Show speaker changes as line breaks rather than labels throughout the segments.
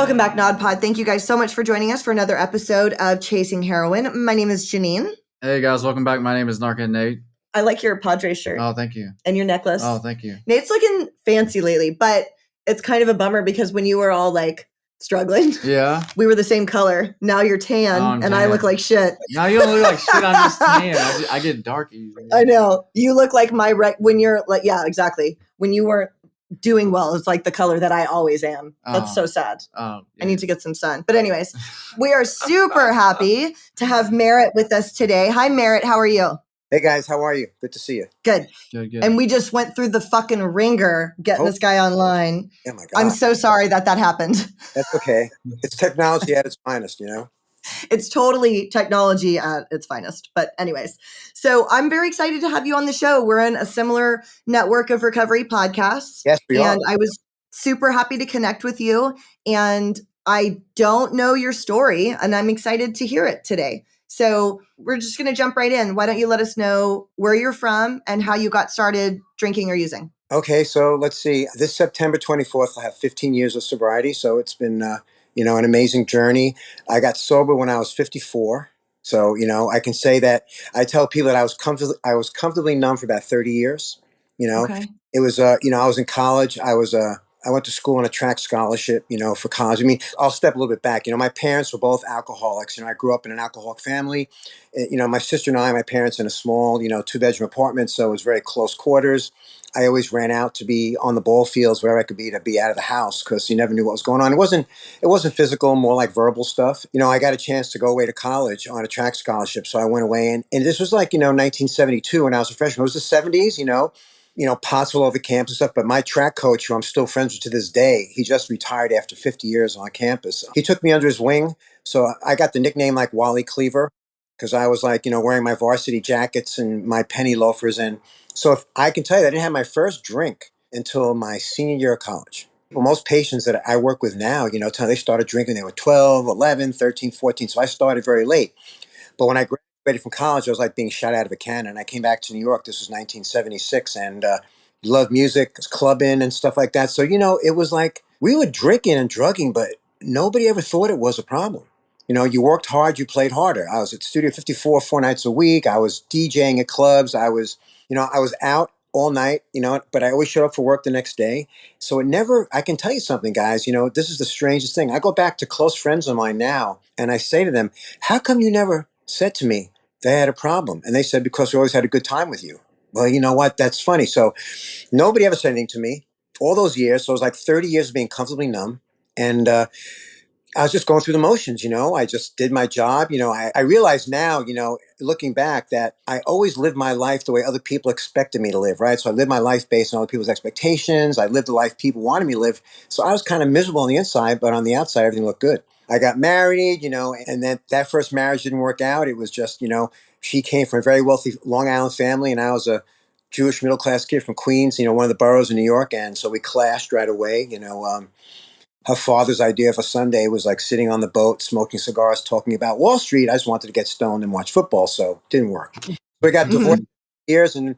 Welcome back, NodPod. Thank you guys so much for joining us for another episode of Chasing Heroin. My name is Jeannine.
Hey guys, welcome back. My name is Jeannine and Nate.
I like your Padres shirt.
Oh, thank you.
And your necklace.
Oh, thank you.
Nate's looking fancy lately, but it's kind of a bummer because when you were all like struggling,
yeah,
we were the same color. Now you're tan, and I look like shit.
Now you don't look like shit. I'm just tan. I get dark easily.
I know. You look like when you're like, yeah, exactly. When you were doing well, it's like the color that I always am. That's so sad.
Oh, yeah.
I need to get some sun. But anyways, we are super happy to have Merrit with us today. Hi, Merrit. How are you?
Hey, guys. How are you? Good to see you.
Good.
Good.
And we just went through the fucking ringer getting this guy online.
Oh, my God.
I'm so sorry that happened.
That's okay. It's technology at its finest, you know?
It's totally technology at its finest. But anyways, so I'm very excited to have you on the show. We're in a similar network of recovery podcasts.
Yes, we are.
And I was super happy to connect with you. And I don't know your story, and I'm excited to hear it today. So we're just going to jump right in. Why don't you let us know where you're from and how you got started drinking or using?
Okay, so let's see. This September 24th, I'll have 15 years of sobriety. So it's been, an amazing journey. I got sober when I was 54. So, I can say that I tell people that I was comfortably numb for about 30 years.
Okay.
It was, I was in college. I went to school on a track scholarship, for college. I mean, I'll step a little bit back. My parents were both alcoholics. I grew up in an alcoholic family. My sister and I, my parents in a small, 2-bedroom apartment. So it was very close quarters. I always ran out to be on the ball fields, wherever I could be, to be out of the house because you never knew what was going on. It wasn't physical, more like verbal stuff. I got a chance to go away to college on a track scholarship. So I went away and this was like, 1972 when I was a freshman. It was the 70s, pots all over campus and stuff. But my track coach, who I'm still friends with to this day, he just retired after 50 years on campus. He took me under his wing. So I got the nickname like Wally Cleaver because I was like, wearing my varsity jackets and my penny loafers. And so if I can tell you, I didn't have my first drink until my senior year of college. Well, most patients that I work with now, they started drinking, they were 12, 11, 13, 14. So I started very late. But when I graduated from college, I was like being shot out of a cannon. I came back to New York. This was 1976, and loved music, clubbing, and stuff like that. So it was like we were drinking and drugging, but nobody ever thought it was a problem. You worked hard, you played harder. I was at Studio 54 4 nights a week. I was DJing at clubs. I was out all night. But I always showed up for work the next day. So I can tell you something, guys. This is the strangest thing. I go back to close friends of mine now, and I say to them, "How come you never said to me they had a problem?" And they said, "Because we always had a good time with you." Well, you know what? That's funny. So nobody ever said anything to me all those years. So it was like 30 years of being comfortably numb. And I was just going through the motions, I just did my job. I realize now, looking back, that I always lived my life the way other people expected me to live, right? So I lived my life based on other people's expectations. I lived the life people wanted me to live. So I was kind of miserable on the inside, but on the outside, everything looked good. I got married, and then that first marriage didn't work out. It was just, she came from a very wealthy Long Island family, and I was a Jewish middle-class kid from Queens, one of the boroughs in New York. And so we clashed right away. Her father's idea of a Sunday was like sitting on the boat, smoking cigars, talking about Wall Street. I just wanted to get stoned and watch football, so it didn't work. We got divorced years, and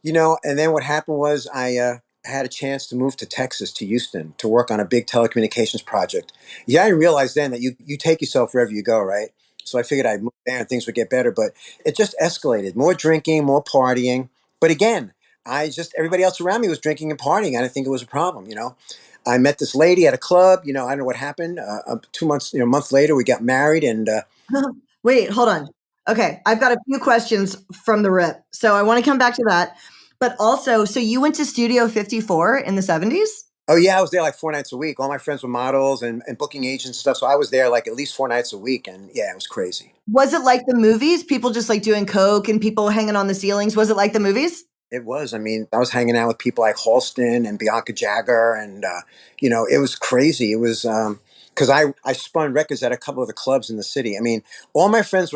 and then what happened was I had a chance to move to Texas, to Houston, to work on a big telecommunications project. Yeah, I realized then that you take yourself wherever you go, right? So I figured I'd move there and things would get better, but it just escalated. More drinking, more partying. But again, everybody else around me was drinking and partying. I didn't think it was a problem, I met this lady at a club. I don't know what happened. 2 months, a month later, we got married. And
wait, hold on. Okay, I've got a few questions from the rip, so I want to come back to that. But also, so you went to Studio 54 in the 70s?
Oh yeah, I was there like 4 nights a week. All my friends were models and booking agents and stuff. So I was there like at least 4 nights a week, and yeah, it was crazy.
Was it like the movies? People just like doing coke and people hanging on the ceilings? Was it like the movies?
It was. I mean, I was hanging out with people like Halston and Bianca Jagger, and it was crazy. It was because I spun records at a couple of the clubs in the city. I mean, all my friends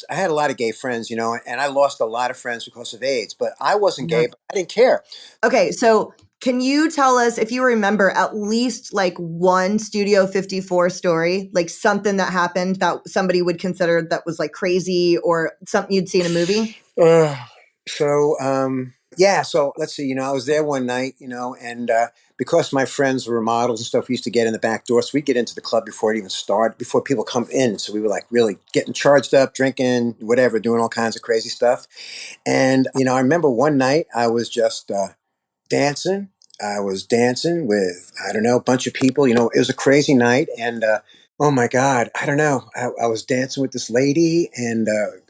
I had a lot of gay friends, and I lost a lot of friends because of AIDS. But I wasn't gay, but I didn't care.
Okay, so can you tell us, if you remember, at least like one Studio 54 story, like something that happened that somebody would consider that was like crazy, or something you'd see in a movie?
Yeah, so let's see, I was there one night, and because my friends were models and stuff, we used to get in the back door. So we'd get into the club before it even started, before people come in. So we were like really getting charged up, drinking, whatever, doing all kinds of crazy stuff. And, I remember one night I was just dancing. I was dancing with, I don't know, a bunch of people. It was a crazy night. And oh my God, I don't know. I was dancing with this lady and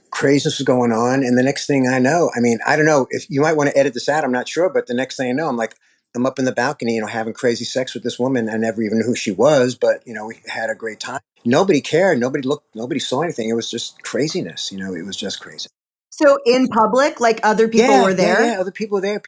craziness was going on. And the next thing I know, I mean, I don't know if you might want to edit this out. I'm not sure. But the next thing I know, I'm up in the balcony, having crazy sex with this woman. I never even knew who she was, but, we had a great time. Nobody cared. Nobody looked, nobody saw anything. It was just craziness. It was just crazy.
So in public, like other people
Yeah,
were
yeah,
there?
yeah. Other people were there.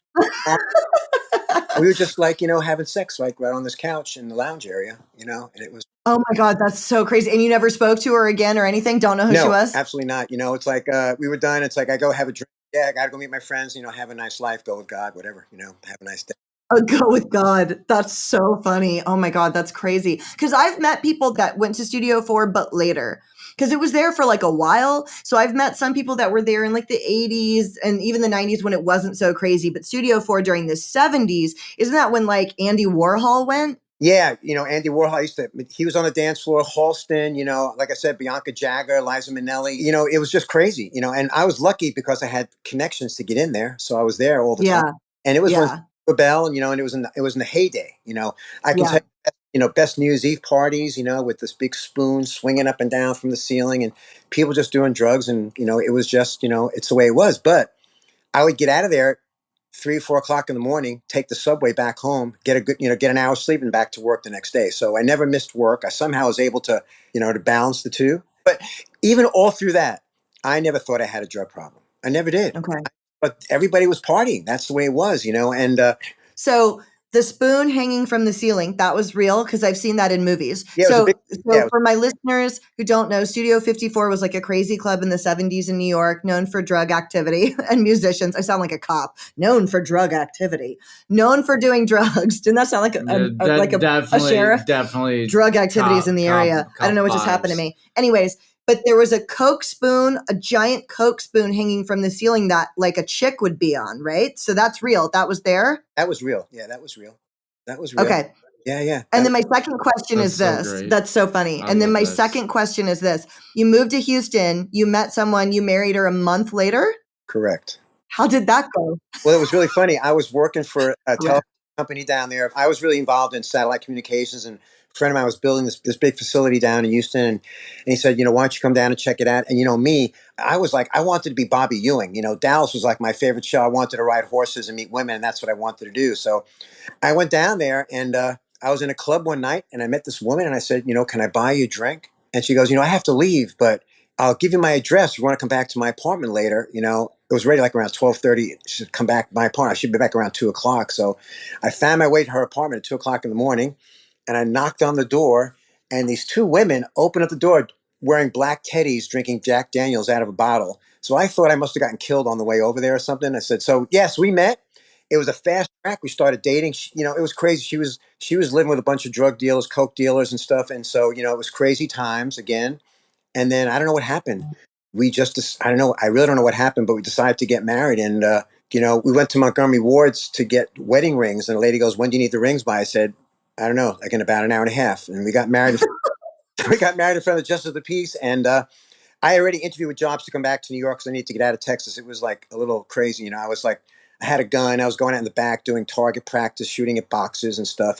We were just like, having sex, like right on this couch in the lounge area, and it was.
Oh my God, that's so crazy. And you never spoke to her again or anything? Don't know who she
No,
was?
absolutely not. It's like we were done. It's like I go have a drink. Yeah, I got to go meet my friends, have a nice life, go with God, whatever, have a nice day.
Oh, go with God. That's so funny. Oh my God, that's crazy. Because I've met people that went to Studio 4, but later. Because it was there for like a while. So I've met some people that were there in like the 80s and even the 90s when it wasn't so crazy. But Studio 4 during the 70s, isn't that when like Andy Warhol went?
Yeah, Andy Warhol he was on the dance floor, Halston, like I said, Bianca Jagger, Liza Minnelli, it was just crazy, and I was lucky because I had connections to get in there. So I was there all the time.
Yeah.
And it was when
Yeah.
Bell, and it was in the heyday, I can
Yeah.
tell you, best New Year's Eve parties, with this big spoon swinging up and down from the ceiling and people just doing drugs. And, it was just, it's the way it was. But I would get out of there 3 or 4 o'clock in the morning, take the subway back home, get a good, get an hour's sleep and back to work the next day. So I never missed work. I somehow was able to, to balance the two. But even all through that, I never thought I had a drug problem. I never did.
Okay.
But everybody was partying. That's the way it was, and
So the spoon hanging from the ceiling, that was real because I've seen that in movies.
yeah, it was a big, yeah,
For my listeners who don't know, Studio 54 was like a crazy club in the 70s in New York, known for drug activity and musicians. I sound like a cop. Known for drug activity, known for doing drugs. Didn't that sound like a sheriff?
Definitely
Drug activities in the area. I don't know what just happened to me. Anyways, but there was a Coke spoon, a giant Coke spoon hanging from the ceiling that like a chick would be on, right? So that's real. That was there?
That was real. Yeah, that was real. That was real.
Okay.
Yeah, yeah.
And then my second question is this.
Great.
That's so funny. And then my second question is this. You moved to Houston, you met someone, you married her a month later?
Correct.
How did that go?
Well, it was really funny. I was working for a television company down there. I was really involved in satellite communications, and a friend of mine was building this big facility down in Houston. And he said, why don't you come down and check it out? And, me, I was like, I wanted to be Bobby Ewing. Dallas was like my favorite show. I wanted to ride horses and meet women, and that's what I wanted to do. So I went down there, and I was in a club one night, and I met this woman, and I said, can I buy you a drink? And she goes, I have to leave, but I'll give you my address. If you want to come back to my apartment later, it was ready like around 12:30. She should come back to my apartment. I should be back around 2 o'clock. So I found my way to her apartment at 2 o'clock in the morning, and I knocked on the door, and these two women opened up the door wearing black teddies, drinking Jack Daniels out of a bottle. So I thought I must have gotten killed on the way over there or something. I said, so yes, we met. It was a fast track. We started dating. It was crazy. She was living with a bunch of drug dealers, coke dealers and stuff. And so, it was crazy times again. And then I don't know what happened. I don't know. I really don't know what happened, but we decided to get married. And, we went to Montgomery Ward's to get wedding rings. And the lady goes, when do you need the rings by? I said, I don't know, like in about an hour and a half. And we got married. We got married in front of the Justice of the Peace. And I already interviewed with jobs to come back to New York because I needed to get out of Texas. It was like a little crazy. I was like, I had a gun. I was going out in the back doing target practice, shooting at boxes and stuff.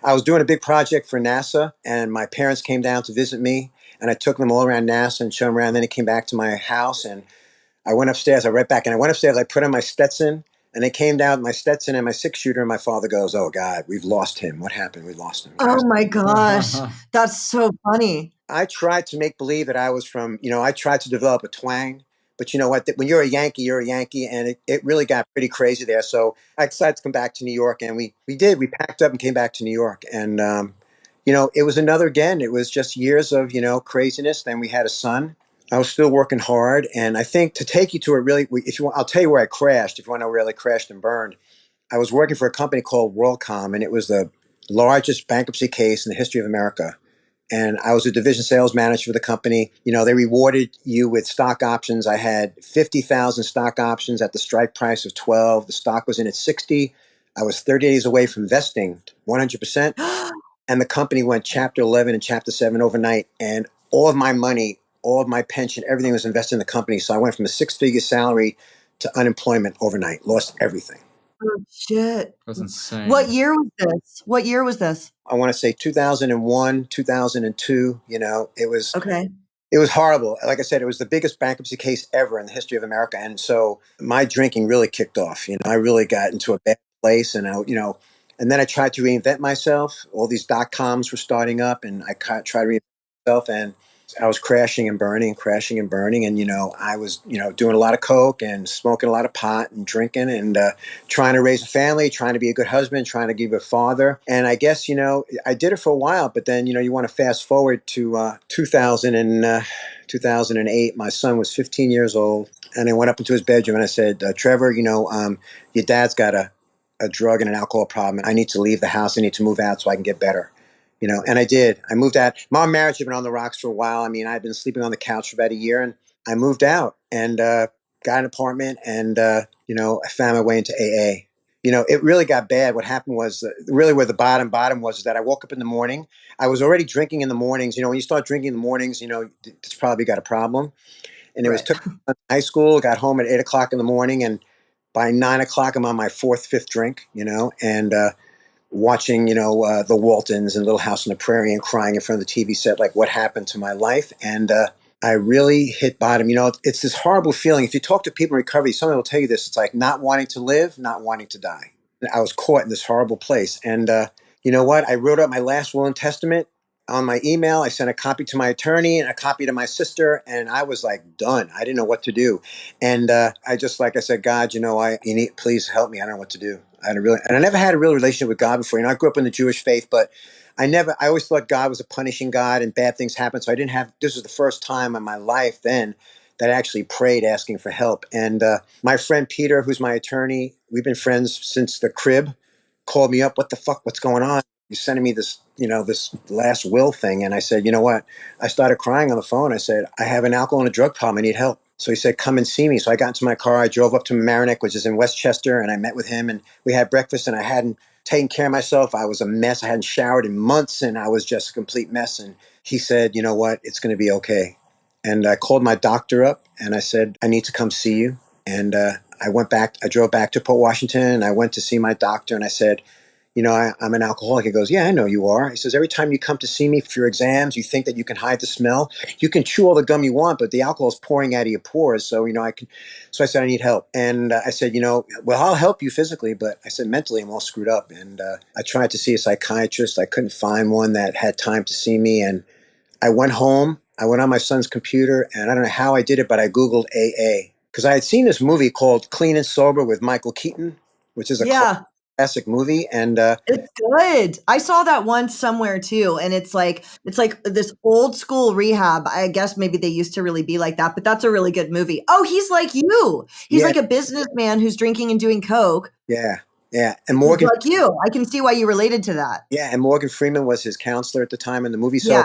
I was doing a big project for NASA, and my parents came down to visit me, and I took them all around NASA and showed them around. Then it came back to my house, and I went upstairs. I went back, and I went upstairs. I put on my Stetson, and they came down with my Stetson and my 6-shooter. And my father goes, "Oh God, we've lost him. What happened? We lost him."
Oh my gosh. That's so funny.
I tried to make believe that I was from, I tried to develop a twang, but you know what? When you're a Yankee, you're a Yankee. And it really got pretty crazy there. So I decided to come back to New York, and we did. We packed up and came back to New York. And, it was again, it was just years of, craziness. Then we had a son. I was still working hard. And I think to take you to it really, if you want, I'll tell you where I crashed. If you want to know where I really crashed and burned, I was working for a company called WorldCom, and it was the largest bankruptcy case in the history of America. and I was a division sales manager for the company. They rewarded you with stock options. I had 50,000 stock options at the strike price of 12. The stock was in at 60. I was 30 days away from vesting 100%. And the company went chapter 11 and chapter 7 overnight. And all of my money, all of my pension, everything was invested in the company. So I went from a 6-figure salary to unemployment overnight, lost everything.
Oh, shit.
That's insane.
What year was this? What year was this?
I want to say 2001, 2002.
Okay.
It was horrible. Like I said, it was the biggest bankruptcy case ever in the history of America. And so my drinking really kicked off. I really got into a bad place, and and then I tried to reinvent myself. All these .coms were starting up, and I tried to reinvent myself, and I was crashing and burning, crashing and burning. And, I was, doing a lot of coke and smoking a lot of pot and drinking and trying to raise a family, trying to be a good husband, trying to be a good father. And I guess, I did it for a while, but then, you want to fast forward to 2008. My son was 15 years old, and I went up into his bedroom and I said, Trevor, your dad's got a drug and an alcohol problem. I need to leave the house. I need to move out so I can get better. And I did. I moved out. My marriage had been on the rocks for a while. I mean, I'd been sleeping on the couch for about a year, and I moved out and got an apartment, and I found my way into AA. It really got bad. What happened was really where the bottom was that I woke up in the morning. I was already drinking in the mornings. When you start drinking in the mornings, it's probably got a problem. And it was took high school, got home at 8 o'clock in the morning, and by 9 o'clock, I'm on my fifth drink, and watching, the Waltons and Little House on the Prairie and crying in front of the TV set, like what happened to my life. And I really hit bottom. It's this horrible feeling. If you talk to people in recovery, someone will tell you this. It's like not wanting to live, not wanting to die. I was caught in this horrible place. And you know what? I wrote up my last will and testament on my email. I sent a copy to my attorney and a copy to my sister, and I was like done. I didn't know what to do. And I just, like I said, God, please help me. I don't know what to do. And I never had a real relationship with God before. I grew up in the Jewish faith, but I always thought God was a punishing God and bad things happened. So this was the first time in my life then that I actually prayed asking for help. And my friend Peter, who's my attorney, we've been friends since the crib, called me up. What the fuck? What's going on? You're sending me this, this last will thing. And I said, you know what? I started crying on the phone. I said, I have an alcohol and a drug problem. I need help. So he said, come and see me. So I got into my car. I drove up to Mamaroneck, which is in Westchester, and I met with him, and we had breakfast, and I hadn't taken care of myself. I was a mess. I hadn't showered in months, and I was just a complete mess. And he said, you know what? It's going to be okay. And I called my doctor up, and I said, I need to come see you. And I drove back to Port Washington, and I went to see my doctor, and I said, I'm an alcoholic. He goes, yeah, I know you are. He says, every time you come to see me for your exams, you think that you can hide the smell. You can chew all the gum you want, but the alcohol is pouring out of your pores. So, so I said, I need help. And I said, well, I'll help you physically, but I said, mentally, I'm all screwed up. And I tried to see a psychiatrist. I couldn't find one that had time to see me. And I went home. I went on my son's computer, and I don't know how I did it, but I Googled AA because I had seen this movie called Clean and Sober with Michael Keaton, which is a classic movie. And
it's good. I saw that once somewhere too, and it's like this old school rehab. I guess maybe they used to really be like that, but that's a really good movie. Oh, he's like you. He's like a businessman who's drinking and doing coke.
Yeah. And Morgan,
like you. I can see why you related to that.
Yeah, and Morgan Freeman was his counselor at the time in the movie. So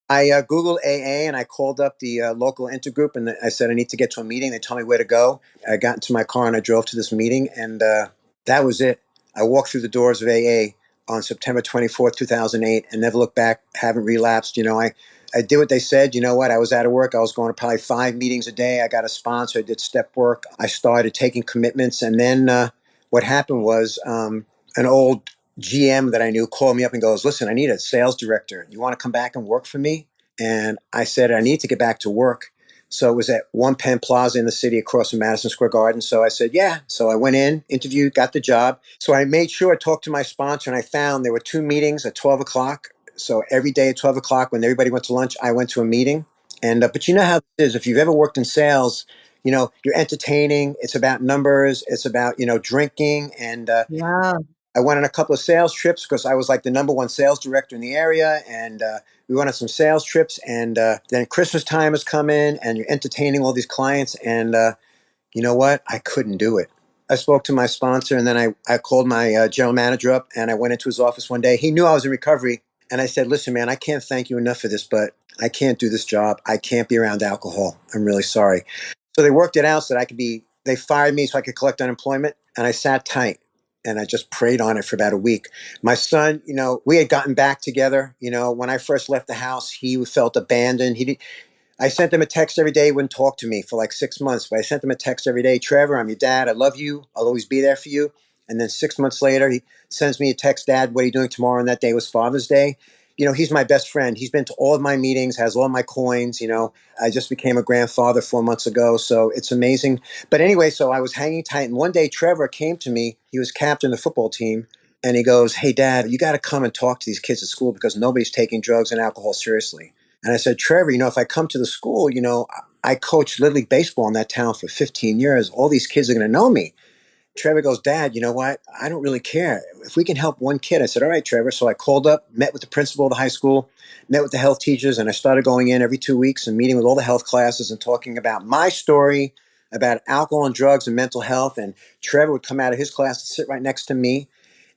I Googled AA, and I called up the local intergroup, and I said, I need to get to a meeting. They told me where to go. I got into my car and I drove to this meeting, and that was it. I walked through the doors of AA on September 24th, 2008, and never looked back, haven't relapsed. I did what they said. You know what? I was out of work. I was going to probably 5 meetings a day. I got a sponsor. I did step work. I started taking commitments. And then what happened was an old GM that I knew called me up and goes, listen, I need a sales director. You want to come back and work for me? And I said, I need to get back to work. So it was at One Penn Plaza in the city across from Madison Square Garden. So I said, yeah. So I went in, interviewed, got the job. So I made sure I talked to my sponsor, and I found there were 2 meetings at 12 o'clock. So every day at 12 o'clock when everybody went to lunch, I went to a meeting. And but you know how it is. If you've ever worked in sales, you're entertaining. It's about numbers. It's about, drinking. And I went on a couple of sales trips because I was like the number one sales director in the area. And we went on some sales trips. And then Christmas time is coming, and you're entertaining all these clients. And you know what? I couldn't do it. I spoke to my sponsor, and then I called my general manager up, and I went into his office one day. He knew I was in recovery. And I said, listen, man, I can't thank you enough for this, but I can't do this job. I can't be around alcohol. I'm really sorry. So they worked it out so that they fired me so I could collect unemployment. And I sat tight and I just prayed on it for about a week. My son, we had gotten back together. When I first left the house, he felt abandoned. I sent him a text every day. He wouldn't talk to me for like 6 months, but I sent him a text every day. Trevor, I'm your dad. I love you. I'll always be there for you. And then 6 months later, he sends me a text, Dad, what are you doing tomorrow? And that day was Father's Day. He's my best friend. He's been to all of my meetings, has all my coins. I just became a grandfather 4 months ago. So it's amazing. But anyway, so I was hanging tight. And one day Trevor came to me. He was captain of the football team. And he goes, hey, Dad, you got to come and talk to these kids at school because nobody's taking drugs and alcohol seriously. And I said, Trevor, if I come to the school, I coached Little League Baseball in that town for 15 years. All these kids are going to know me. Trevor goes, Dad, you know what? I don't really care. If we can help one kid. I said, all right, Trevor. So I called up, met with the principal of the high school, met with the health teachers, and I started going in every 2 weeks and meeting with all the health classes and talking about my story about alcohol and drugs and mental health. And Trevor would come out of his class and sit right next to me.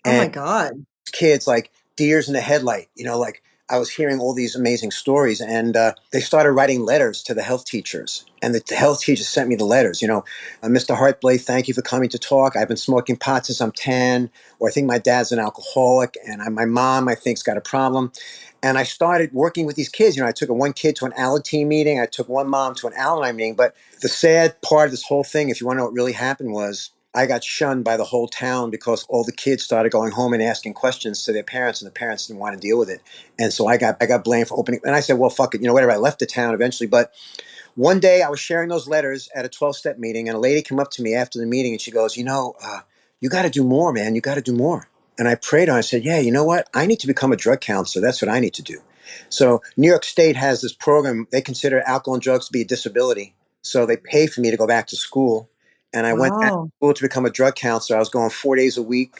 Oh my
And
God.
kids like deers in the headlight, like I was hearing all these amazing stories, and they started writing letters to the health teachers, and the health teachers sent me the letters. Mr. Hartblay, thank you for coming to talk. I've been smoking pot since I'm 10, or I think my dad's an alcoholic, and my mom, I think's got a problem. And I started working with these kids. I took one kid to an Alateen meeting. I took one mom to an Al-Anon meeting. But the sad part of this whole thing, if you want to know what really happened, was I got shunned by the whole town because all the kids started going home and asking questions to their parents, and the parents didn't want to deal with it. And so I got blamed for opening. And I said, well, fuck it, whatever. I left the town eventually. But one day I was sharing those letters at a 12-step meeting, and a lady came up to me after the meeting, and she goes, you got to do more, man. You got to do more. And I prayed on. I said, yeah, you know what? I need to become a drug counselor. That's what I need to do. So New York State has this program. They consider alcohol and drugs to be a disability. So they pay for me to go back to school. And I went back to
Wow.
school to become a drug counselor. I was going 4 days a week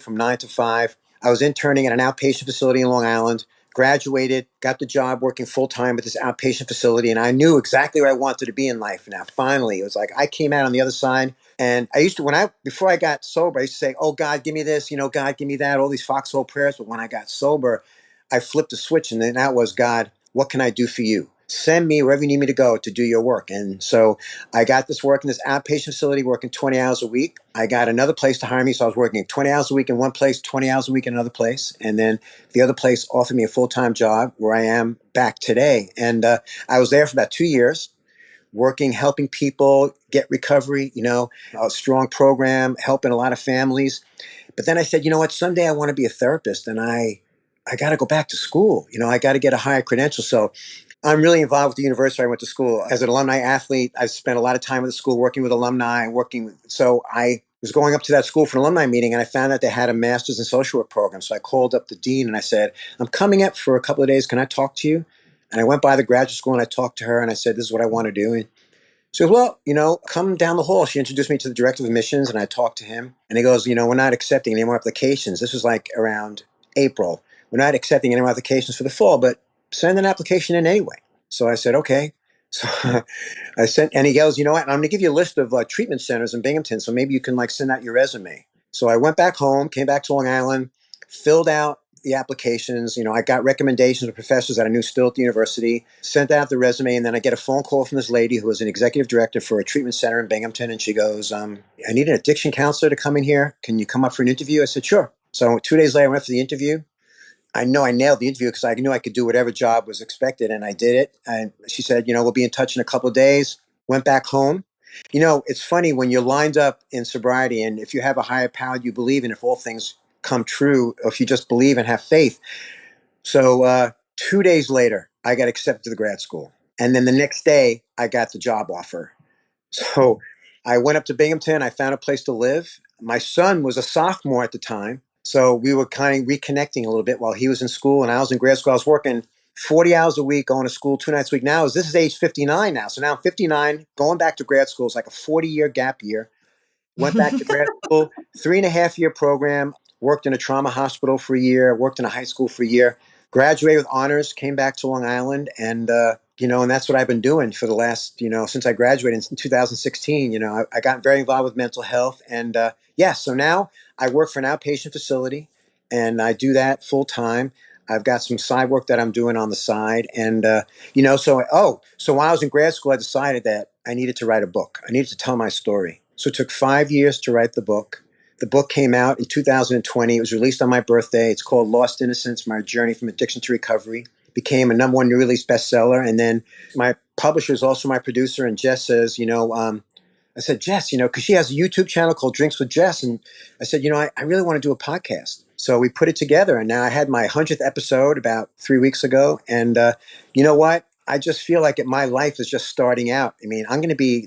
from 9 to 5. I was interning at an outpatient facility in Long Island, graduated, got the job working full time at this outpatient facility. And I knew exactly where I wanted to be in life. Now, finally, it was like I came out on the other side. And I used to, before I got sober, I used to say, oh, God, give me this, God, give me that, all these foxhole prayers. But when I got sober, I flipped a switch, and then that was, God, what can I do for you? Send me wherever you need me to go to do your work. And so I got this work in this outpatient facility, working 20 hours a week. I got another place to hire me. So I was working 20 hours a week in one place, 20 hours a week in another place. And then the other place offered me a full-time job where I am back today. And I was there for about 2 years, working, helping people get recovery, a strong program, helping a lot of families. But then I said, you know what, someday I want to be a therapist, and I got to go back to school. I got to get a higher credential. So I'm really involved with the university I went to school. As an alumni athlete, I spent a lot of time at the school working with alumni, so I was going up to that school for an alumni meeting, and I found out they had a master's in social work program. So I called up the dean and I said, I'm coming up for a couple of days. Can I talk to you? And I went by the graduate school and I talked to her and I said, this is what I want to do. And she goes, well, come down the hall. She introduced me to the director of admissions, and I talked to him. And he goes, we're not accepting any more applications. This was like around April. We're not accepting any more applications for the fall, but send an application in anyway. So I said, okay. So I sent, and he goes, you know what? I'm going to give you a list of treatment centers in Binghamton, so maybe you can send out your resume. So I went back home, came back to Long Island, filled out the applications. I got recommendations of professors that I knew still at the university, sent out the resume, and then I get a phone call from this lady who was an executive director for a treatment center in Binghamton, and she goes, I need an addiction counselor to come in here. Can you come up for an interview? I said, sure. So 2 days later, I went for the interview. I know I nailed the interview because I knew I could do whatever job was expected, and I did it. And she said, we'll be in touch in a couple of days. Went back home. It's funny when you're lined up in sobriety, and if you have a higher power you believe in, if all things come true, or if you just believe and have faith. So 2 days later, I got accepted to the grad school. And then the next day, I got the job offer. So I went up to Binghamton. I found a place to live. My son was a sophomore at the time. So we were kind of reconnecting a little bit while he was in school and I was in grad school. I was working 40 hours a week, going to school 2 nights a week. This is age 59 now. So now I'm 59, going back to grad school. It's like a 40-year gap year. Went back to grad school, 3.5-year program, worked in a trauma hospital for a year, worked in a high school for a year, graduated with honors, came back to Long Island, and and that's what I've been doing for the last, since I graduated in 2016. I got very involved with mental health, and so now I work for an outpatient facility, and I do that full time. I've got some side work that I'm doing on the side. And, so while I was in grad school, I decided that I needed to write a book. I needed to tell my story. So it took 5 years to write the book. The book came out in 2020. It was released on my birthday. It's called Lost Innocence, My Journey from Addiction to Recovery. Became a #1 new release bestseller. And then my publisher is also my producer. And Jess says, I said, Jess, because she has a YouTube channel called Drinks with Jess. And I said, I really want to do a podcast. So we put it together. And now I had my 100th episode about 3 weeks ago. And you know what? I just feel like my life is just starting out. I mean,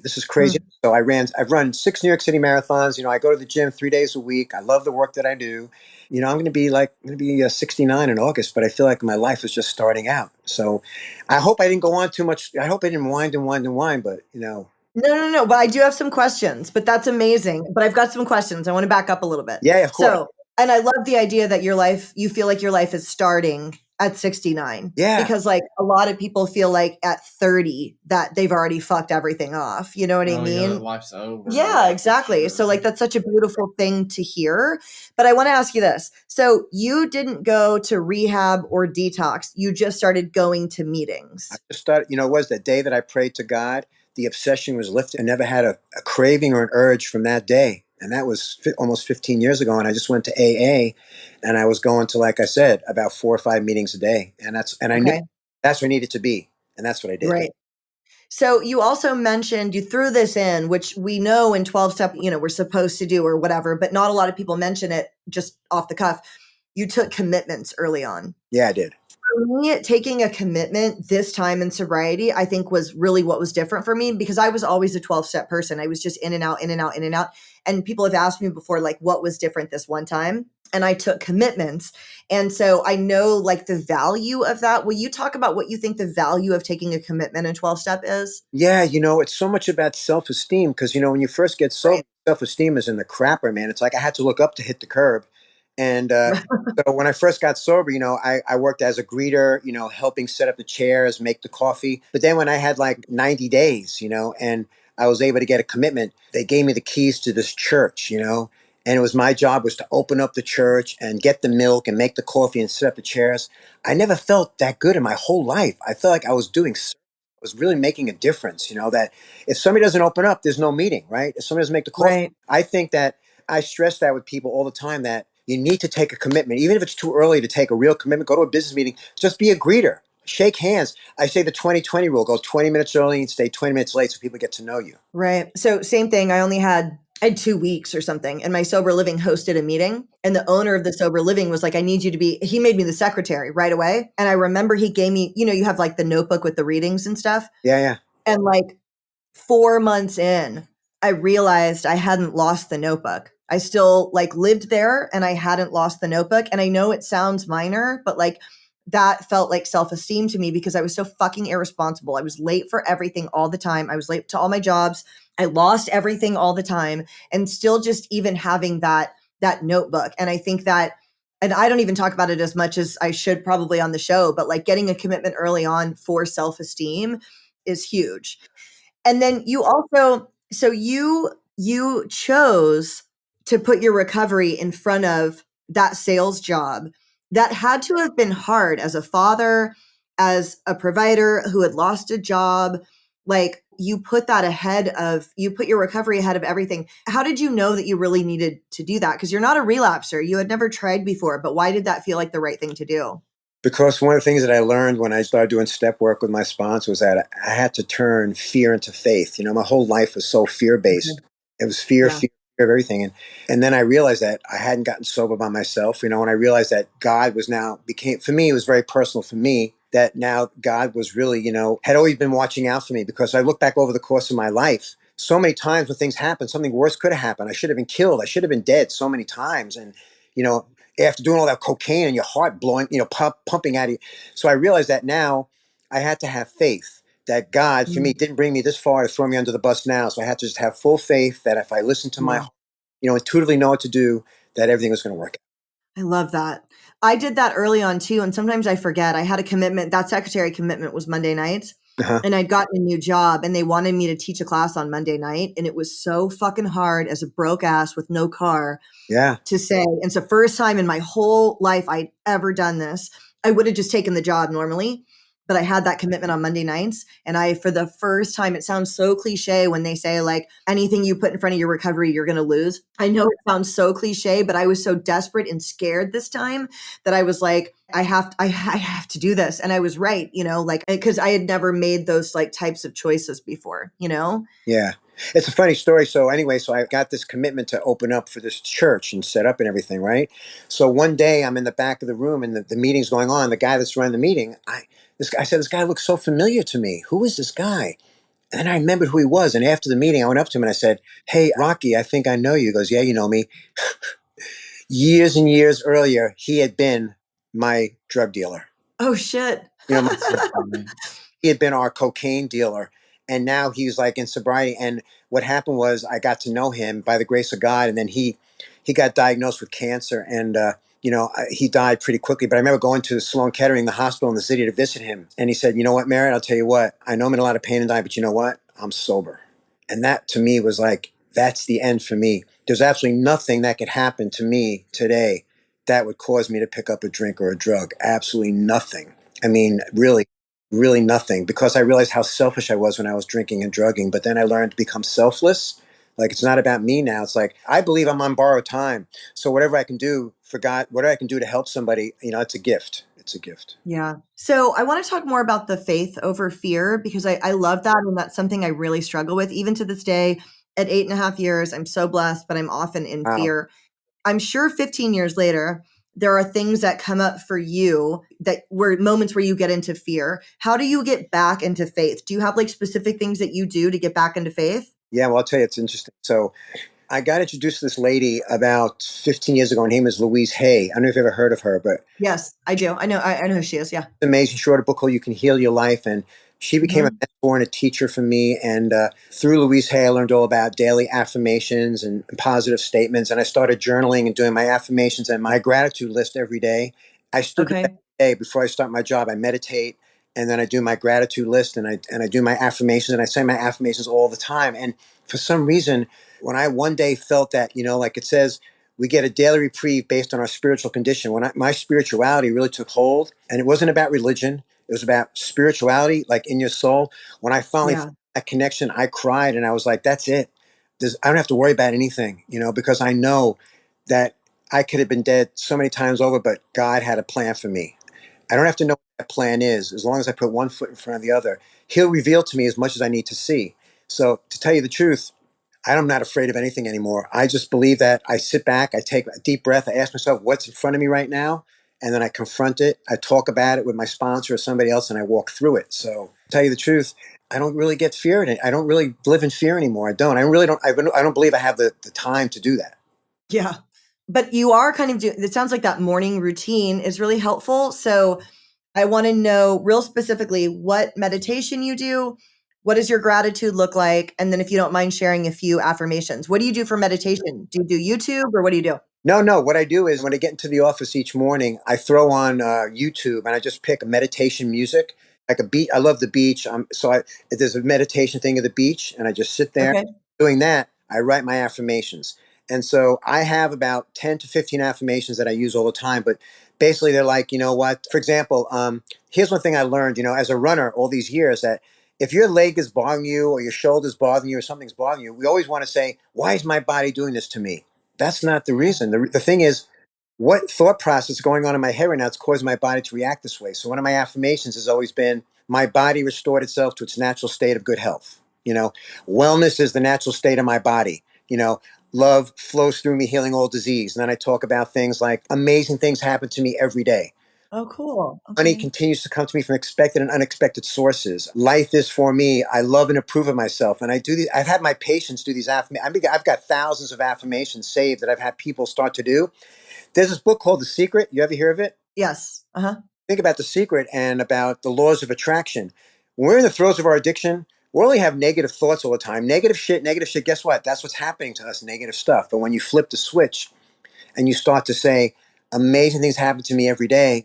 this is crazy. So I've run 6 New York City marathons. I go to the gym 3 days a week. I love the work that I do. I'm going to be 69 in August, but I feel like my life is just starting out. So I hope I didn't go on too much. I hope I didn't wind and wind and wind, but
No. But I do have some questions, but that's amazing. But I've got some questions. I want to back up a little bit.
Yeah, of course.
So, and I love the idea that you feel like your life is starting at 69.
Yeah.
Because like a lot of people feel like at 30 that they've already fucked everything off. You know what I mean?
Yeah, life's over.
Yeah, exactly. So like that's such a beautiful thing to hear. But I want to ask you this. So you didn't go to rehab or detox. You just started going to meetings.
I just started, it was the day that I prayed to God. The obsession was lifted. I never had a craving or an urge from that day. And that was almost 15 years ago. And I just went to AA and I was going to, like I said, about 4 or 5 meetings a day. I knew that's where I needed to be. And that's what I did.
Right. So you also mentioned, you threw this in, which we know in 12-step, we're supposed to do or whatever, but not a lot of people mention it just off the cuff. You took commitments early on.
Yeah, I did.
For me, taking a commitment this time in sobriety, I think was really what was different for me because I was always a 12-step person. I was just in and out, in and out, in and out. And people have asked me before, like, what was different this one time? And I took commitments. And so I know like the value of that. Will you talk about what you think the value of taking a commitment in 12-step is?
Yeah, it's so much about self-esteem because, when you first get sober,
Right.
self-esteem is in the crapper, man. It's like I had to look up to hit the curb. And so when I first got sober, I worked as a greeter, helping set up the chairs, make the coffee. But then when I had like 90 days, and I was able to get a commitment, they gave me the keys to this church, and it was my job was to open up the church and get the milk and make the coffee and set up the chairs. I never felt that good in my whole life. I felt like I was was really making a difference, that if somebody doesn't open up, there's no meeting, right? If somebody doesn't make the coffee,
Right.
I think that I stress that with people all the time that you need to take a commitment. Even if it's too early to take a real commitment, go to a business meeting, just be a greeter, shake hands. I say the 20-20 rule, go 20 minutes early and stay 20 minutes late so people get to know you.
Right. So same thing. I had 2 weeks or something and my sober living hosted a meeting and the owner of the sober living was like, I need you to he made me the secretary right away. And I remember he gave me, you have like the notebook with the readings and stuff.
Yeah.
And like 4 months in, I realized I hadn't lost the notebook. I still like lived there and I hadn't lost the notebook. And I know it sounds minor, but like that felt like self-esteem to me because I was so fucking irresponsible. I was late for everything all the time. I was late to all my jobs. I lost everything all the time and still just even having that notebook. And I think that, and I don't even talk about it as much as I should probably on the show, but like getting a commitment early on for self-esteem is huge. And then you also, so you chose to put your recovery in front of that sales job. That had to have been hard as a father, as a provider who had lost a job. Like you put your recovery ahead of everything. How did you know that you really needed to do that? Because you're not a relapser. You had never tried before, but why did that feel like the right thing to do?
Because one of the things that I learned when I started doing step work with my sponsor was that I had to turn fear into faith. My whole life was so fear-based. It was fear of everything. And then I realized that I hadn't gotten sober by myself, and I realized that God for me, it was very personal for me that now God was really, had always been watching out for me because I look back over the course of my life, so many times when things happen, something worse could have happened. I should have been killed. I should have been dead so many times. And, after doing all that cocaine and your heart blowing, pumping out of you. So I realized that now I had to have faith that God, for me, didn't bring me this far to throw me under the bus now. So I had to just have full faith that if I listened to my heart, intuitively know what to do, that everything was going to work out.
I love that. I did that early on too. And sometimes I forget. I had a commitment. That secretary commitment was Monday nights. And I'd gotten a new job and they wanted me to teach a class on Monday night. And it was so fucking hard as a broke ass with no car to say. And it's the first time in my whole life I'd ever done this. I would have just taken the job normally, but I had that commitment on Monday nights. And I, for the first time, it sounds so cliche when they say like anything you put in front of your recovery, you're going to lose. I know it sounds so cliche, but I was so desperate and scared this time that I was like, I have to do this. And I was right, like, because I had never made those like types of choices before,
Yeah. It's a funny story. So anyway, so I got this commitment to open up for this church and set up and everything, right? So one day I'm in the back of the room and the meeting's going on. The guy that's running the meeting, I said, this guy looks so familiar to me. Who is this guy? And then I remembered who he was. And after the meeting, I went up to him and I said, hey, Rocky, I think I know you. He goes, yeah, you know me. Years and years earlier, he had been my drug dealer.
Oh, shit.
You know, he had been our cocaine dealer. And now he's like in sobriety. And what happened was I got to know him by the grace of God. And then he got diagnosed with cancer. And, he died pretty quickly. But I remember going to Sloan Kettering, the hospital in the city, to visit him. And he said, you know what, Merritt, I'll tell you what, I know I'm in a lot of pain and dying, but you know what? I'm sober. And that to me was like, that's the end for me. There's absolutely nothing that could happen to me today that would cause me to pick up a drink or a drug. Absolutely nothing. I mean, really, really nothing, because I realized how selfish I was when I was drinking and drugging. But then I learned to become selfless. Like, it's not about me now. It's like, I believe I'm on borrowed time. So whatever I can do for God, whatever I can do to help somebody, it's a gift. It's a gift.
Yeah. So I want to talk more about the faith over fear, because I love that. And that's something I really struggle with. Even to this day, at 8.5 years, I'm so blessed, but I'm often in
Wow.
fear. I'm sure 15 years later, there are things that come up for you that were moments where you get into fear. How do you get back into faith? Do you have like specific things that you do to get back into faith?
Yeah, well, I'll tell you, it's interesting. So I got introduced to this lady about 15 years ago. Her name is Louise Hay. I don't know if you've ever heard of her, but
Yes, I do. I know who she is. Yeah.
amazing. She wrote a book called You Can Heal Your Life. And she became a
Mhm.
mentor and a teacher for me. And through Louise Hay, I learned all about daily affirmations and positive statements. And I started journaling and doing my affirmations and my gratitude list every day. I stood there
Okay.
every day before I start my job. I meditate, and then I do my gratitude list, and I do my affirmations, and I say my affirmations all the time. And for some reason, when I one day felt that, like it says, we get a daily reprieve based on our spiritual condition. When my spirituality really took hold, and it wasn't about religion, it was about spirituality, like in your soul. When I finally
Yeah.
felt that connection, I cried, and I was like, that's it. I don't have to worry about anything, because I know that I could have been dead so many times over, but God had a plan for me. I don't have to know what that plan is. As long as I put one foot in front of the other, He'll reveal to me as much as I need to see. So to tell you the truth, I'm not afraid of anything anymore. I just believe that I sit back, I take a deep breath, I ask myself, what's in front of me right now? And then I confront it. I talk about it with my sponsor or somebody else, and I walk through it. So to tell you the truth, I don't really get fear in it. I don't really live in fear anymore. I don't. I really don't. I don't believe I have the time to do that.
Yeah. But you are kind of doing, it sounds like that morning routine is really helpful. So I want to know real specifically what meditation you do. What does your gratitude look like? And then if you don't mind sharing a few affirmations, what do you do for meditation? Do you do YouTube or what do you do?
No, no. What I do is when I get into the office each morning, I throw on YouTube and I just pick meditation music, like a beat. I love the beach. If there's a meditation thing at the beach, and I just sit there
Okay.
doing that. I write my affirmations, and so I have about 10 to 15 affirmations that I use all the time. But basically, they're like, you know what? For example, here's one thing I learned. As a runner, all these years, that if your leg is bothering you or your shoulder's bothering you or something's bothering you, we always want to say, why is my body doing this to me? That's not the reason. The thing is, what thought process is going on in my head right now that's causing my body to react this way? So one of my affirmations has always been, my body restored itself to its natural state of good health. Wellness is the natural state of my body. Love flows through me, healing all disease. And then I talk about things like amazing things happen to me every day.
Oh, cool.
Money
Okay.
continues to come to me from expected and unexpected sources. Life is for me. I love and approve of myself. And I do these. I've had my patients do these affirmations. I've got thousands of affirmations saved that I've had people start to do. There's this book called The Secret. You ever hear of it?
Yes. Uh-huh.
Think about The Secret and about the laws of attraction. When we're in the throes of our addiction, we only have negative thoughts all the time. Negative shit, negative shit. Guess what? That's what's happening to us, negative stuff. But when you flip the switch and you start to say, amazing things happen to me every day.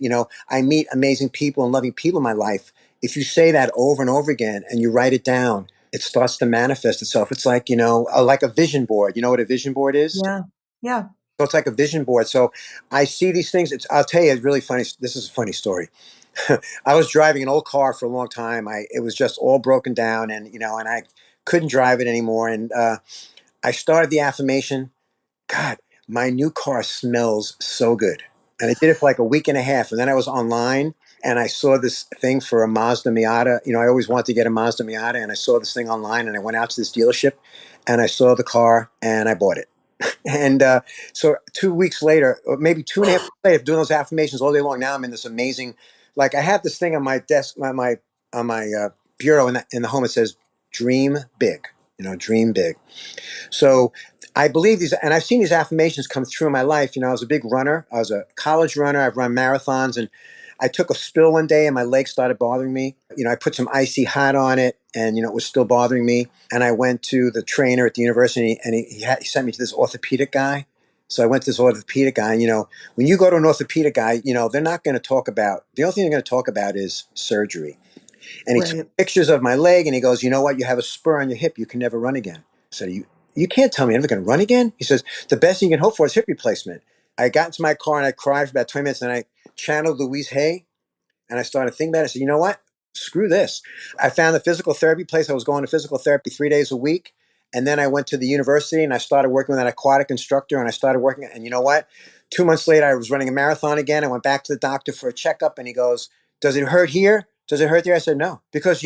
I meet amazing people and loving people in my life. If you say that over and over again and you write it down, it starts to manifest itself. It's like, like a vision board. You know what a vision board is?
Yeah. Yeah.
So it's like a vision board. So I see these things. I'll tell you, it's really funny. This is a funny story. I was driving an old car for a long time. It was just all broken down, and and I couldn't drive it anymore. And I started the affirmation. God, my new car smells so good. And I did it for like a week and a half. And then I was online and I saw this thing for a Mazda Miata. I always wanted to get a Mazda Miata, and I saw this thing online, and I went out to this dealership and I saw the car and I bought it. And so 2 weeks later, or maybe 2.5 weeks later, doing those affirmations all day long, now I'm in this amazing, like I have this thing on my desk, on my bureau in the home. It says, dream big, dream big. So I believe these, and I've seen these affirmations come through in my life. I was a big runner. I was a college runner. I've run marathons, and I took a spill one day and my leg started bothering me. I put some icy hot on it, and it was still bothering me. And I went to the trainer at the university, and he sent me to this orthopedic guy. So I went to this orthopedic guy, and when you go to an orthopedic guy, they're not going to talk about, the only thing they're going to talk about is surgery. And he
Right.
took pictures of my leg, and he goes, you know what? You have a spur on your hip. You can never run again. I said, you can't tell me I'm never going to run again? He says, the best thing you can hope for is hip replacement. I got into my car and I cried for about 20 minutes, and I channeled Louise Hay, and I started thinking about it. I said, you know what? Screw this. I found a physical therapy place. I was going to physical therapy 3 days a week. And then I went to the university and I started working with an aquatic instructor, and I started working. And you know what? 2 months later, I was running a marathon again. I went back to the doctor for a checkup, and he goes, does it hurt here? Does it hurt there? I said, no. Because,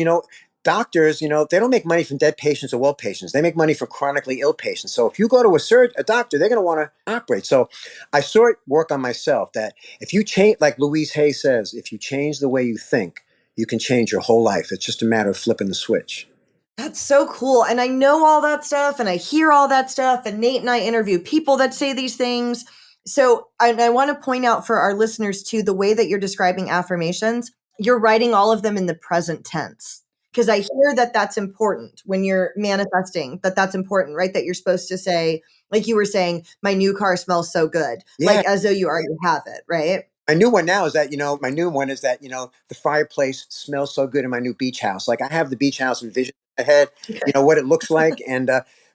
doctors, they don't make money from dead patients or well patients. They make money from chronically ill patients. So if you go to a doctor, they're going to want to operate. So I saw it work on myself, that if you change, like Louise Hay says, if you change the way you think, you can change your whole life. It's just a matter of flipping the switch.
That's so cool. And I know all that stuff and I hear all that stuff. And Nate and I interview people that say these things. So I want to point out for our listeners too, the way that you're describing affirmations, you're writing all of them in the present tense. Because I hear that that's important when you're manifesting, that's important, right? That you're supposed to say, like you were saying, my new car smells so good,
Yeah.
like as though you already have it, right?
My new one now is that, my new one is that, the fireplace smells so good in my new beach house. Like I have the beach house envisioned in my head,
Okay.
what it looks like. And,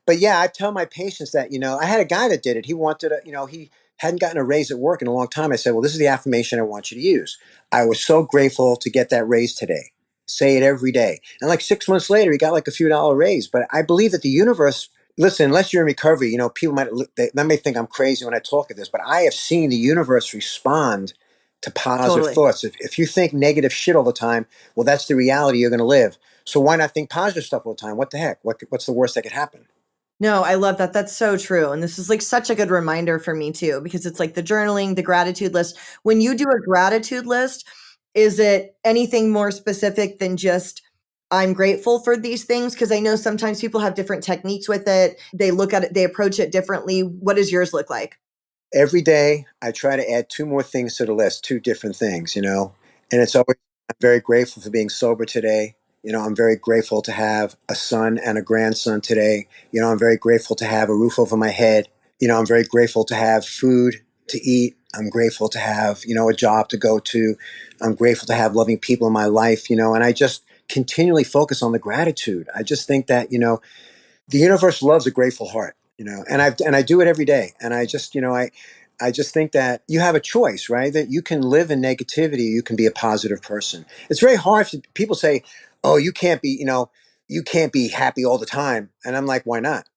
but yeah, I tell my patients that, I had a guy that did it. He wanted to, he hadn't gotten a raise at work in a long time. I said, well, this is the affirmation I want you to use. I was so grateful to get that raise today. Say it every day. And like 6 months later, he got like a few dollar raise. But I believe that the universe, listen, unless you're in recovery, people they may think I'm crazy when I talk of this, but I have seen the universe respond to positive
Totally.
thoughts. If you think negative shit all the time, well, that's the reality you're going to live. So why not think positive stuff all the time? What the heck? What's the worst that could happen?
No, I love that. That's so true. And this is like such a good reminder for me too, because it's like the journaling, the gratitude list. When you do a gratitude list, is it anything more specific than just, I'm grateful for these things? Because I know sometimes people have different techniques with it. They look at it, they approach it differently. What does yours look like?
Every day, I try to add two more things to the list, two different things, and it's always, I'm very grateful for being sober today. I'm very grateful to have a son and a grandson today. I'm very grateful to have a roof over my head. I'm very grateful to have food to eat. I'm grateful to have, a job to go to. I'm grateful to have loving people in my life, and I just continually focus on the gratitude. I just think that, the universe loves a grateful heart, and I do it every day. And I just, I just think that you have a choice, right? That you can live in negativity, you can be a positive person. It's very hard for people say, oh, you can't be happy all the time. And I'm like, why not?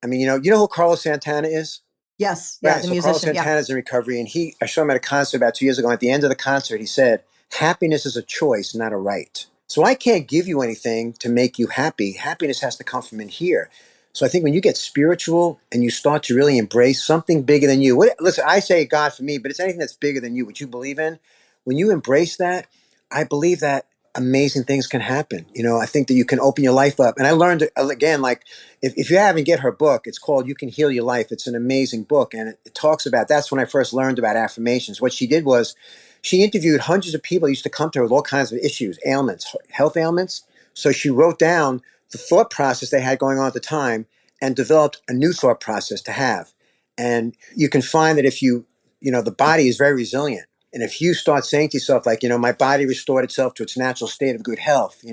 I mean, you know who Carlos Santana is?
Yes. Yeah.
Right.
The
So Carlos
musician. Yeah.
Santana's in recovery, and I saw him at a concert about 2 years ago. At the end of the concert, he said, happiness is a choice, not a right. So I can't give you anything to make you happy. Happiness has to come from in here. So I think when you get spiritual and you start to really embrace something bigger than you, listen, I say God for me, but it's anything that's bigger than you, what you believe in. When you embrace that, I believe that amazing things can happen. I think that you can open your life up. And I learned, again, like, if you haven't get her book, it's called You Can Heal Your Life. It's an amazing book. And it talks about, that's when I first learned about affirmations. What she did was she interviewed hundreds of people who used to come to her with all kinds of issues, ailments, health ailments. So she wrote down the thought process they had going on at the time and developed a new thought process to have. And you can find that if the body is very resilient. And if you start saying to yourself, like, my body restored itself to its natural state of good health,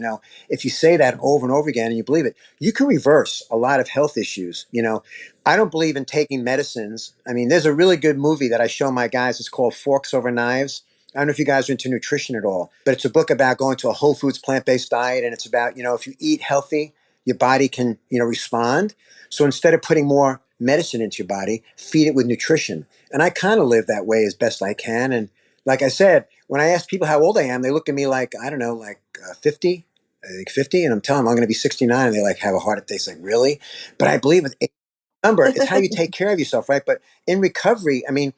if you say that over and over again and you believe it, you can reverse a lot of health issues. I don't believe in taking medicines. I mean, there's a really good movie that I show my guys. It's called Forks Over Knives. I don't know if you guys are into nutrition at all, but it's a book about going to a whole foods plant-based diet. And it's about, if you eat healthy, your body can, respond. So instead of putting more medicine into your body, feed it with nutrition. And I kind of live that way as best I can. And like I said, when I ask people how old I am, they look at me like, I don't know, like 50, I think 50. And I'm telling them I'm going to be 69. And they like have a heart attack. It's like, really? But I believe with a number, it's how you take care of yourself, right? But in recovery, I mean,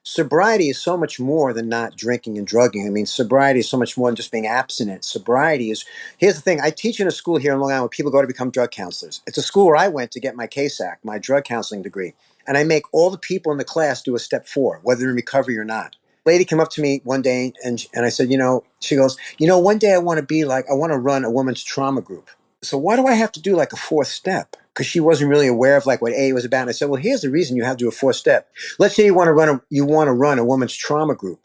sobriety is so much more than not drinking and drugging. I mean, sobriety is so much more than just being abstinent. Sobriety is, here's the thing. I teach in a school here in Long Island where people go to become drug counselors. It's a school where I went to get my CASAC, my drug counseling degree. And I make all the people in the class do a step 4, whether they're in recovery or not. A lady came up to me one day and I said, she goes, one day I want to run a women's trauma group. So why do I have to do like a 4th step? Because she wasn't really aware of like what A was about. And I said, well, here's the reason you have to do a 4th step. Let's say you want to run a women's trauma group,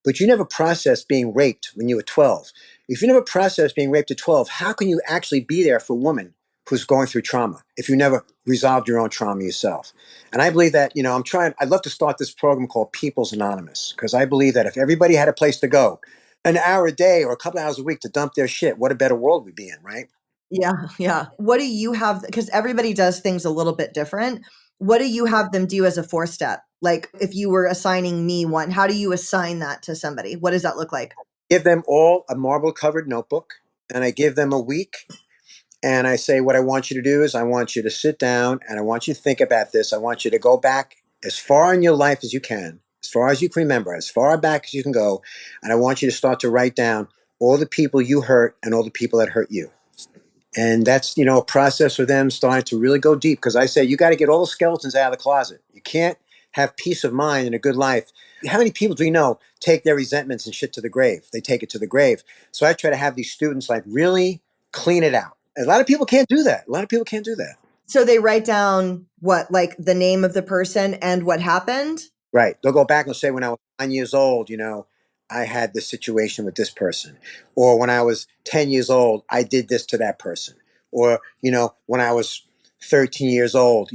but you never processed being raped when you were 12. If you never processed being raped at 12, how can you actually be there for a woman who's going through trauma if you never resolved your own trauma yourself? And I believe that, I'd love to start this program called People's Anonymous, because I believe that if everybody had a place to go, an hour a day or a couple hours a week to dump their shit, what a better world we'd be in, right?
Yeah, yeah. What do you have? Because everybody does things a little bit different. What do you have them do as a 4th step? Like if you were assigning me one, how do you assign that to somebody? What does that look like?
Give them all a marble covered notebook, and I give them a week. And I say, what I want you to do is I want you to sit down and I want you to think about this. I want you to go back as far in your life as you can, as far as you can remember, as far back as you can go. And I want you to start to write down all the people you hurt and all the people that hurt you. And that's, a process for them starting to really go deep. Because I say, you got to get all the skeletons out of the closet. You can't have peace of mind and a good life. How many people do we know take their resentments and shit to the grave? They take it to the grave. So I try to have these students like really clean it out. A lot of people can't do that. A lot of people can't do that.
So they write down what, like the name of the person and what happened?
Right. They'll go back and say, when I was 9 years old, I had this situation with this person. Or when I was 10 years old, I did this to that person. Or, when I was 13 years old,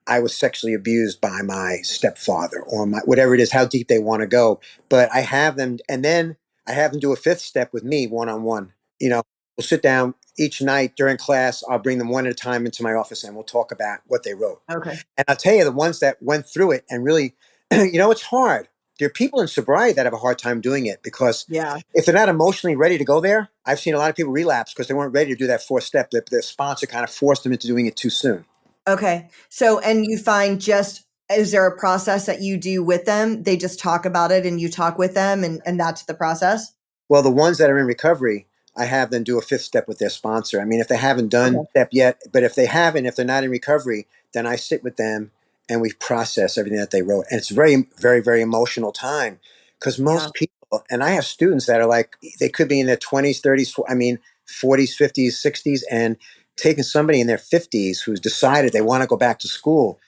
I was sexually abused by my stepfather or my, whatever it is, how deep they want to go. But I have them, and then I have them do a 5th step with me one-on-one. We'll sit down each night during class. I'll bring them one at a time into my office and we'll talk about what they wrote.
Okay.
And I'll tell you, the ones that went through it and really, it's hard. There are people in sobriety that have a hard time doing it because
Yeah.
if they're not emotionally ready to go there, I've seen a lot of people relapse because they weren't ready to do that 4th step. Their sponsor kind of forced them into doing it too soon.
Okay. So, and you find is there a process that you do with them? They just talk about it and you talk with them and that's the process?
Well, the ones that are in recovery, I have them do a 5th step with their sponsor. I mean, if they haven't done step yet, but if they're not in recovery, then I sit with them and we process everything that they wrote. And it's very, very, very emotional time because most people, and I have students that are like, they could be in their 20s, 30s, 40s, 50s, 60s, and taking somebody in their 50s who's decided they want to go back to school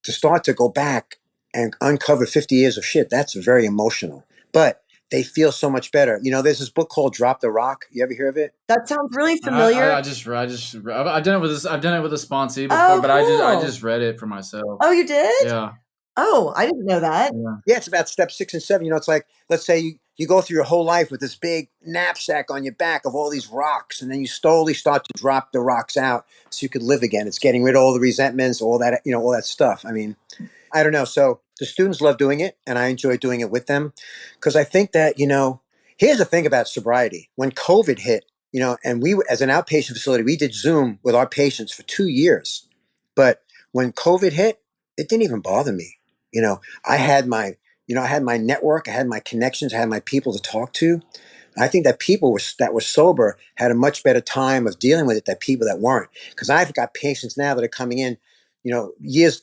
to start to go back and uncover 50 years of shit. That's very emotional. But they feel so much better. There's this book called Drop the Rock. You ever hear of it?
That sounds really familiar.
I've done it with this. I've done it with a sponsee before, but
cool.
I just read it for myself.
Oh, you did?
Yeah.
Oh, I didn't know that.
Yeah, it's about step 6 and 7. It's like, let's say you go through your whole life with this big knapsack on your back of all these rocks, and then you slowly start to drop the rocks out so you could live again. It's getting rid of all the resentments, all that, all that stuff. I mean, I don't know. So the students love doing it, and I enjoy doing it with them because I think that, here's the thing about sobriety. When COVID hit, and we, as an outpatient facility, we did Zoom with our patients for 2 years. But when COVID hit, it didn't even bother me. I had my, I had my network, I had my connections, I had my people to talk to. I think that people that were sober had a much better time of dealing with it than people that weren't. Because I've got patients now that are coming in, 2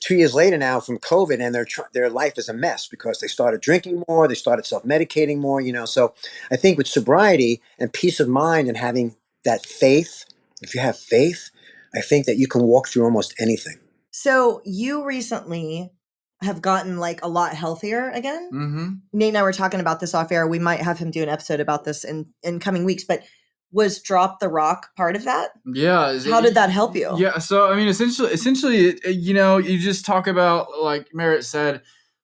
years later now from COVID, and their life is a mess because they started drinking more, they started self-medicating more. So I think with sobriety and peace of mind and having that faith, if you have faith, I think that you can walk through almost anything.
So you recently have gotten like a lot healthier again.
Mm-hmm.
Nate and I were talking about this off air. We might have him do an episode about this in coming weeks, but was Drop the Rock part of that?
Yeah.
How did that help you?
Yeah. So, I mean, essentially, you know, you just talk about, like Merrit said,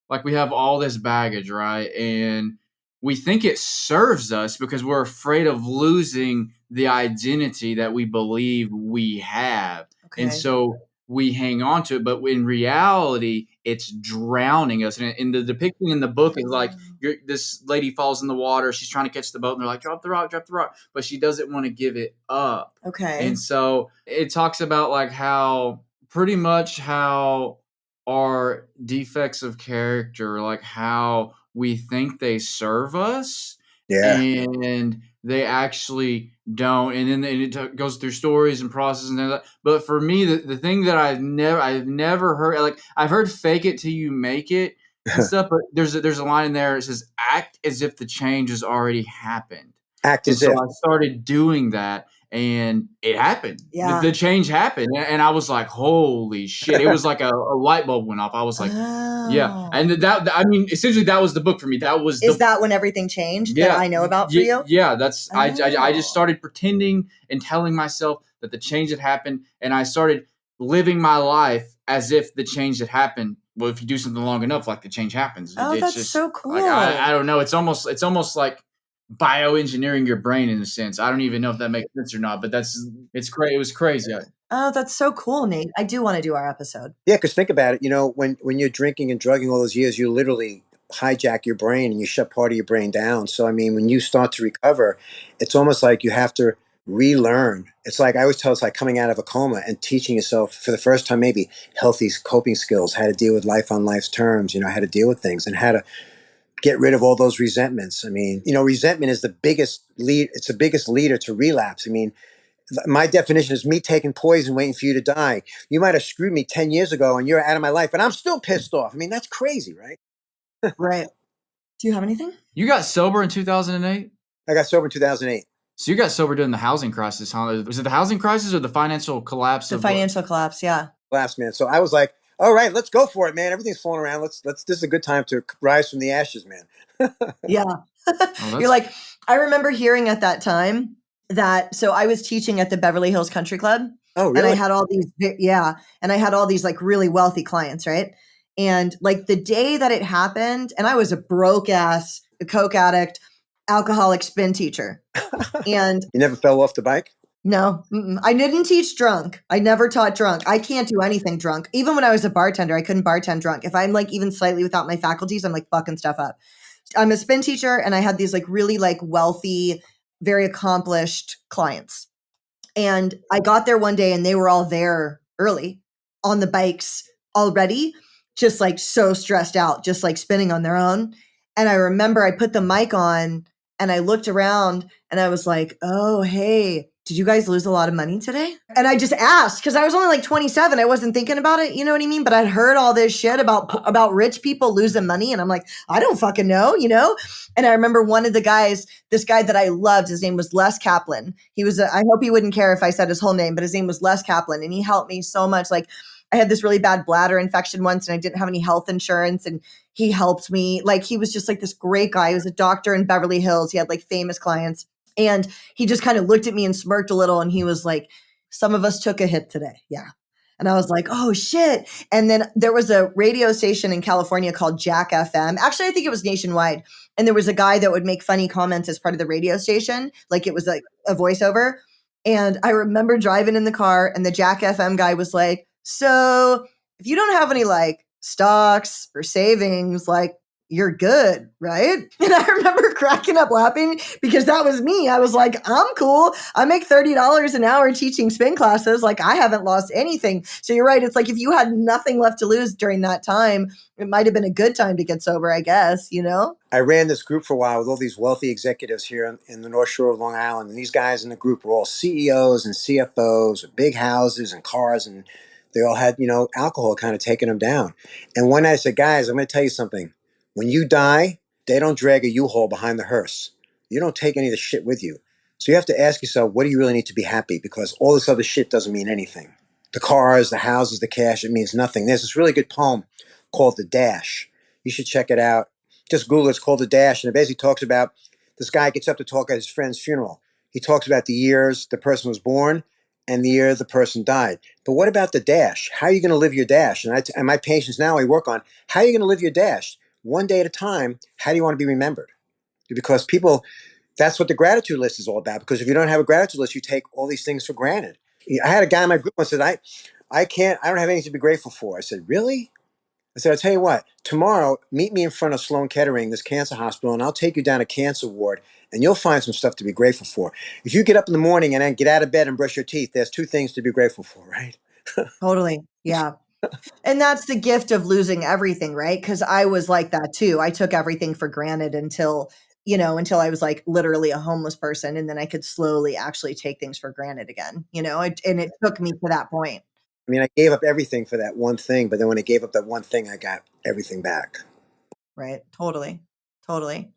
like we have all this baggage, right? And we think it serves us because we're afraid of losing the identity that we believe we have.
Okay.
And so we hang on to it. But in reality, it's drowning us. And the depiction in the book is like this lady falls in the water. She's trying to catch the boat. And they're like, drop the rock, drop the rock. But she doesn't want to give it up.
Okay.
And so it talks about like how pretty much how our defects of character, like how we think they serve us, and they actually don't. And then it goes through stories and processes and that. But for me, the thing that I've never heard, like I've heard "fake it till you make it" and stuff, but there's a line in there that says "act as if the change has already happened."
Act as
if.
if.
I started doing that. And it happened.
Yeah.
The change happened. And I was like, holy shit. It was like a light bulb went off. I was like, yeah. And that, I mean, essentially that was the book for me. That was
Is that when everything changed that I know about for you?
Yeah. That's, I just started pretending and telling myself that the change had happened. And I started living my life as if the change had happened. Well, if you do something long enough, like the change happens.
Oh, that's just so cool.
Like, I don't know. It's almost like bioengineering your brain in a sense. I don't even know if that makes sense or not, but it's great. It was crazy.
Oh, that's so cool, Nate. I do want to do our episode.
Yeah, because think about it. You know, when you're drinking and drugging all those years, you literally hijack your brain and you shut part of your brain down. So, I mean, when you start to recover, it's almost like you have to relearn. It's like I always tell, it's like coming out of a coma and teaching yourself for the first time, maybe healthy coping skills, how to deal with life on life's terms, you know, how to deal with things and how to get rid of all those resentments. I mean, you know, resentment is the biggest leader to relapse. I mean, my definition is me taking poison waiting for you to die. You might have screwed me 10 years ago and you're out of my life and I'm still pissed off. I mean, that's crazy, right?
Right. Do you have anything?
You got sober in 2008?
I got sober in 2008.
So you got sober during the housing crisis, huh? Was it the housing crisis or the financial collapse?
The financial collapse, yeah.
Last, man. So I was like, all right, let's go for it, man. Everything's falling around. This is a good time to rise from the ashes, man.
Yeah. You're like, I remember hearing at that time that, so I was teaching at the Beverly Hills Country Club.
Oh, really?
And I had all these, and I had all these like really wealthy clients, right? And like the day that it happened, and I was a broke ass, a coke addict, alcoholic spin teacher. And
you never fell off the bike?
No, I didn't teach drunk. I never taught drunk. I can't do anything drunk. Even when I was a bartender, I couldn't bartend drunk. If I'm like even slightly without my faculties, I'm like fucking stuff up. I'm a spin teacher and I had these like really like wealthy, very accomplished clients. And I got there one day and they were all there early on the bikes already, just like so stressed out, just like spinning on their own. And I remember I put the mic on and I looked around and I was like, oh, hey, did you guys lose a lot of money today? And I just asked because I was only like 27. I wasn't thinking about it. You know what I mean? But I'd heard all this shit about rich people losing money. And I'm like, I don't fucking know, you know? And I remember one of the guys, this guy that I loved, his name was Les Kaplan. He was, I hope he wouldn't care if I said his whole name, but his name was Les Kaplan. And he helped me so much. Like I had this really bad bladder infection once and I didn't have any health insurance. And he helped me. Like he was just like this great guy. He was a doctor in Beverly Hills. He had like famous clients. And he just kind of looked at me and smirked a little. And he was like, some of us took a hit today. Yeah. And I was like, oh shit. And then there was a radio station in California called Jack FM. Actually, I think it was nationwide. And there was a guy that would make funny comments as part of the radio station. Like it was like a voiceover. And I remember driving in the car and the Jack FM guy was like, so if you don't have any like stocks or savings, like you're good, right? And I remember cracking up laughing because that was me. I was like, I'm cool. I make $30 an hour teaching spin classes. Like I haven't lost anything. So you're right. It's like if you had nothing left to lose during that time, it might have been a good time to get sober, I guess, you know?
I ran this group for a while with all these wealthy executives here in the North Shore of Long Island. And these guys in the group were all CEOs and CFOs with big houses and cars. And they all had, you know, alcohol kind of taking them down. And one night I said, guys, I'm going to tell you something. When you die, they don't drag a U-Haul behind the hearse. You don't take any of the shit with you. So you have to ask yourself, what do you really need to be happy? Because all this other shit doesn't mean anything. The cars, the houses, the cash, it means nothing. There's this really good poem called The Dash. You should check it out. Just Google it. It's called The Dash. And it basically talks about this guy gets up to talk at his friend's funeral. He talks about the years the person was born and the year the person died. But what about the dash? How are you going to live your dash? And my patients now I work on, how are you going to live your dash? One day at a time, how do you want to be remembered? Because people, that's what the gratitude list is all about. Because if you don't have a gratitude list, you take all these things for granted. I had a guy in my group once said, I don't have anything to be grateful for. I said, really? I said, I'll tell you what, tomorrow, meet me in front of Sloan Kettering, this cancer hospital, and I'll take you down a cancer ward, and you'll find some stuff to be grateful for. If you get up in the morning and then get out of bed and brush your teeth, there's two things to be grateful for, right?
Totally. Yeah. And that's the gift of losing everything, right? Because I was like that too. I took everything for granted until I was like literally a homeless person. And then I could slowly actually take things for granted again, and it took me to that point.
I mean, I gave up everything for that one thing, but then when I gave up that one thing, I got everything back.
Right. Totally. Totally.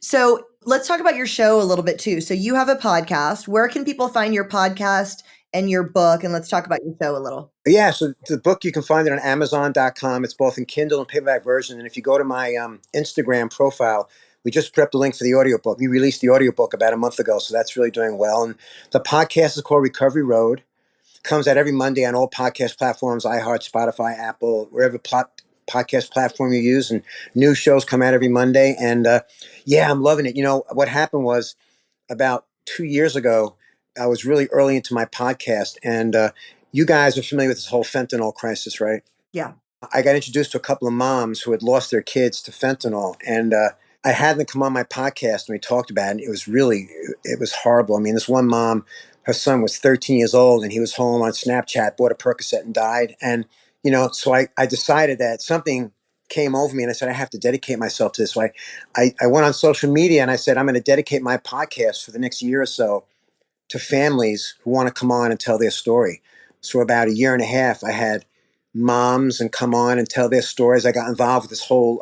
So let's talk about your show a little bit too. So you have a podcast. Where can people find your podcast and your book? And let's talk about your show a little.
Yeah, so the book, you can find it on Amazon.com. It's both in Kindle and paperback version. And if you go to my Instagram profile, we just put up the link for the audiobook. We released the audiobook about a month ago, so that's really doing well. And the podcast is called Recovery Road. Comes out every Monday on all podcast platforms, iHeart, Spotify, Apple, wherever podcast platform you use. And new shows come out every Monday. And yeah, I'm loving it. You know, what happened was about 2 years ago, I was really early into my podcast. And you guys are familiar with this whole fentanyl crisis, right?
Yeah.
I got introduced to a couple of moms who had lost their kids to fentanyl. And I had them come on my podcast and we talked about it. And it was horrible. I mean, this one mom, her son was 13 years old and he was home on Snapchat, bought a Percocet and died. And, so I decided that something came over me and I said, I have to dedicate myself to this. So I went on social media and I said, I'm going to dedicate my podcast for the next year or so to families who want to come on and tell their story. So about a year and a half, I had moms and come on and tell their stories. I got involved with this whole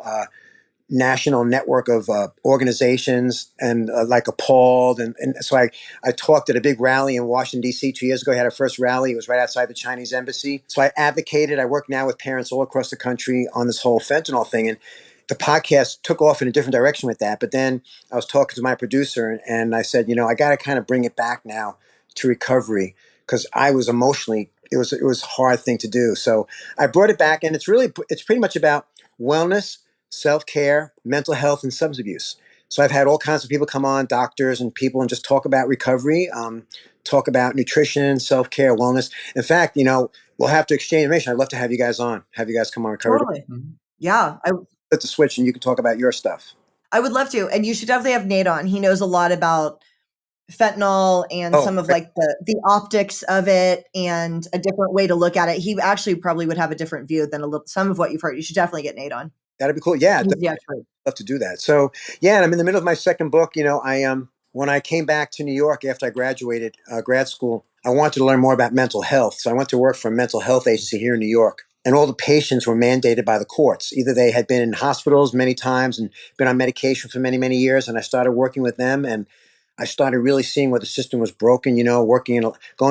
national network of organizations and like Appalled. And so I talked at a big rally in Washington, D.C. 2 years ago. I had our first rally. It was right outside the Chinese embassy. So I advocated. I work now with parents all across the country on this whole fentanyl thing. And the podcast took off in a different direction with that. But then I was talking to my producer and I said, I got to kind of bring it back now to recovery because I was emotionally, it was a hard thing to do. So I brought it back and it's pretty much about wellness, self-care, mental health, and substance abuse. So I've had all kinds of people come on, doctors and people, and just talk about recovery, talk about nutrition, self-care, wellness. In fact, we'll have to exchange information. I'd love to have you guys on, have you guys come on recovery.
Totally. Yeah.
Hit the switch and you can talk about your stuff.
I would love to. And you should definitely have Nate on. He knows a lot about fentanyl and some of like the optics of it and a different way to look at it. He actually probably would have a different view than some of what you've heard. You should definitely get Nate on.
That'd be cool. Yeah.
I'd
love to do that. So yeah, and I'm in the middle of my second book. When I came back to New York after I graduated grad school, I wanted to learn more about mental health. So I went to work for a mental health agency here in New York. And all the patients were mandated by the courts. Either they had been in hospitals many times and been on medication for many, many years. And I started working with them and I started really seeing where the system was broken, going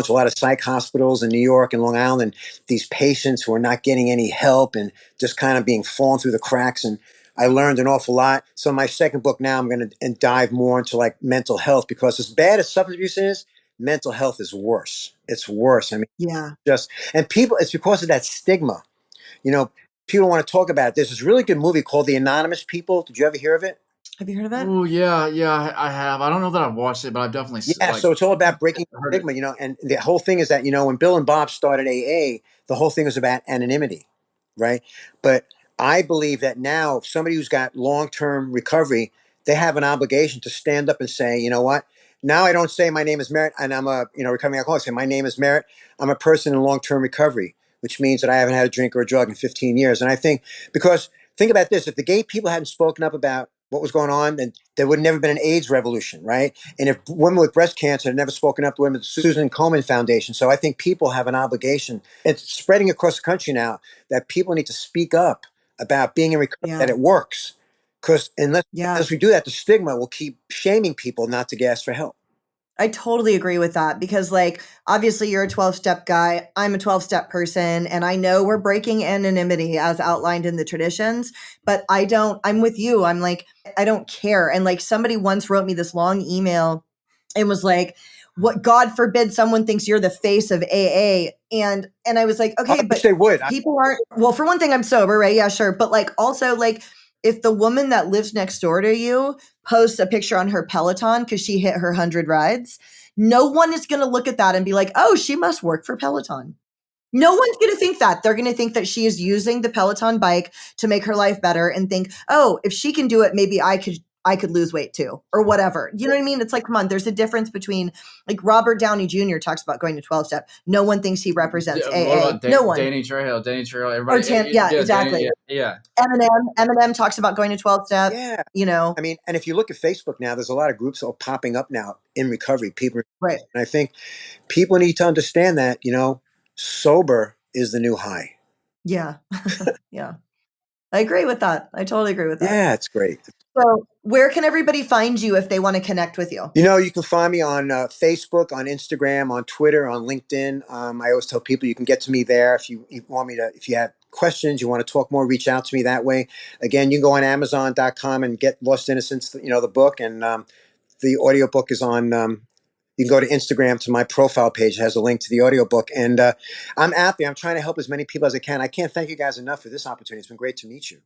to a lot of psych hospitals in New York and Long Island, these patients who are not getting any help and just kind of being fallen through the cracks. And I learned an awful lot. So my second book now, I'm going to dive more into like mental health because as bad as substance abuse is, mental health is worse. It's worse. I mean,
yeah.
It's because of that stigma. People want to talk about it. There's this really good movie called The Anonymous People. Did you ever hear of it?
Have you heard of it?
Oh yeah, I have. I don't know that I've watched it, but I've definitely
so it's all about breaking stigma, and the whole thing is that, when Bill and Bob started AA, the whole thing was about anonymity, right? But I believe that now somebody who's got long-term recovery, they have an obligation to stand up and say, you know what? Now I don't say my name is Merrit and I'm a recovering alcoholic. I say my name is Merrit. I'm a person in long-term recovery, which means that I haven't had a drink or a drug in 15 years. And I think think about this, if the gay people hadn't spoken up about what was going on, then there would have never been an AIDS revolution, right? And if women with breast cancer had never spoken up to women, the Susan Komen Foundation. So I think people have an obligation. It's spreading across the country now that people need to speak up about being in recovery, that it works. Because unless we do that, the stigma will keep shaming people not to ask for help.
I totally agree with that because, like, obviously you're a 12-step guy. I'm a 12-step person. And I know we're breaking anonymity as outlined in the traditions, but I'm with you. I'm like, I don't care. And like somebody once wrote me this long email and was like, what, God forbid someone thinks you're the face of AA. And I was like, okay,
I
but
wish they would.
people aren't, well, for one thing, I'm sober, right? Yeah, sure. But like also like if the woman that lives next door to you posts a picture on her Peloton because she hit her 100 rides, no one is going to look at that and be like, oh, she must work for Peloton. No one's going to think that. They're going to think that she is using the Peloton bike to make her life better and think, oh, if she can do it, maybe I could lose weight too, or whatever. You know what I mean? It's like, come on, there's a difference between, like, Robert Downey Jr. talks about going to 12 step. No one thinks he represents
What
AA.
about
No one.
Danny Trejo, everybody.
Yeah, exactly.
Yeah.
Eminem talks about going to 12 step.
Yeah.
You know,
I mean, and if you look at Facebook now, there's a lot of groups all popping up now in recovery. People,
right.
and I think people need to understand that, sober is the new high.
Yeah. Yeah. I agree with that. I totally agree with that.
Yeah, it's great.
So where can everybody find you if they want to connect with you?
You can find me on Facebook, on Instagram, on Twitter, on LinkedIn. I always tell people you can get to me there if you want me to. If you have questions, you want to talk more, reach out to me that way. Again, you can go on Amazon.com and get Lost Innocence, the book, and the audiobook is on. You can go to Instagram to my profile page. It has a link to the audiobook. And I'm out there. I'm trying to help as many people as I can. I can't thank you guys enough for this opportunity. It's been great to meet you.